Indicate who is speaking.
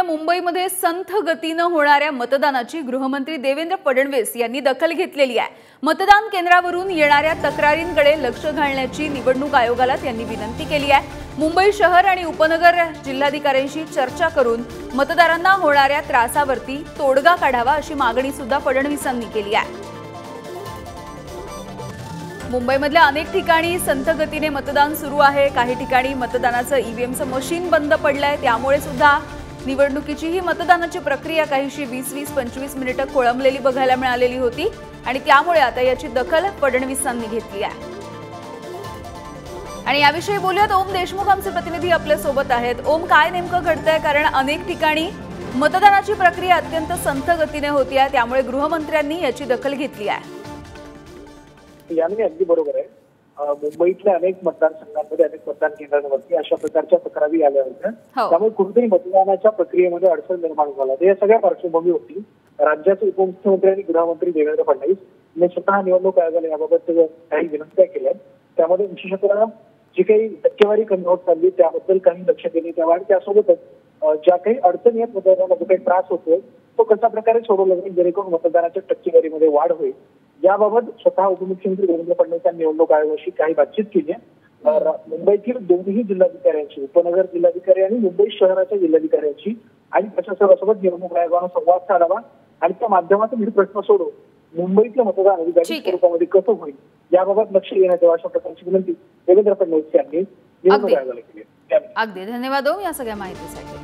Speaker 1: मुंबईमध्ये संथ गतीने होणाऱ्या मतदानाची गृहमंत्री देवेंद्र फडणवीस यांनी दखल घेतलेली आहे। मतदान केंद्रावरून येणाऱ्या तक्रारींकडे लक्ष घालण्याची निवडणूक आयोगाला त्यांनी विनंती केली आहे। मुंबई शहर आणि उपनगर जिल्हाधिकाऱ्यांशी चर्चा करून मतदारांना होणाऱ्या त्रासावरती तोडगा काढावा अशी मागणी सुद्धा फडणवीसांनी केली आहे। मुंबईमधल्या अनेक ठिकाणी संथ गतीने मतदान सुरू आहे। काही ठिकाणी मतदानाचं ईव्हीएमचं मशीन बंद पडलंय, त्यामुळे सुद्धा निवडणुकीची ही मतदानाची प्रक्रिया काहीशी 20-25 मिनिटं खोळंबलेली बघायला मिळालेली होती आणि त्यामुळे आता याची दखल फडणवीसांनी घेतली आहे। आणि याविषयी बोलूयात, ओम देशमुख आमचे प्रतिनिधी आपल्या सोबत आहेत। ओम, काय नेमकं घडतंय? कारण अनेक ठिकाणी मतदानाची प्रक्रिया अत्यंत संथ गतीने होती आहे, त्यामुळे गृहमंत्र्यांनी याची दखल घेतली आहे।
Speaker 2: याने अगदी बरोबर आहे। मुंबईतल्या अनेक मतदारसंघांमध्ये अनेक मतदान केंद्रांवरती अशा प्रकारच्या तक्रारी आल्या होत्या, त्यामुळे कुठेतरी मतदानाच्या प्रक्रियेमध्ये अडचण निर्माण झाला। या सगळ्या पार्श्वभूमीवरती राज्याचे उपमुख्यमंत्री आणि गृहमंत्री देवेंद्र फडणवीस यांनी स्वतः निवडणूक आयोगाला याबाबत काही विनंत्या केल्या। त्यामध्ये विशेषतः जी काही टक्केवारी कमी होत चालली त्याबद्दल काही लक्ष देण्यात यावं, त्यासोबतच ज्या काही अडचणी आहेत, मतदारांना जो काही त्रास होतोय तो कशा प्रकारे सोडवला जाईल जेणेकरून मतदानाच्या टक्केवारीमध्ये वाढ होईल, याबाबत स्वतः उपमुख्यमंत्री देवेंद्र फडणवीस यांनी निवडणूक आयोगाशी काही बातचीत केली आहे। मुंबईतील दोन्ही जिल्हाधिकाऱ्यांची, उपनगर जिल्हाधिकारी आणि मुंबई शहराच्या जिल्हाधिकाऱ्यांची आणि प्रशासनासोबत निवडणूक आयोगानं संवाद साधावा आणि त्या माध्यमातून हे प्रश्न सोडून मुंबईतलं मतदान अधिकारी स्वरूपामध्ये कसं होईल याबाबत लक्ष देण्यात यावं, अशा प्रकारची विनंती देवेंद्र फडणवीस यांनी निवडणूक आयोगाला केली आहे।
Speaker 1: अगदी धन्यवाद ओम या सगळ्या माहितीसाठी।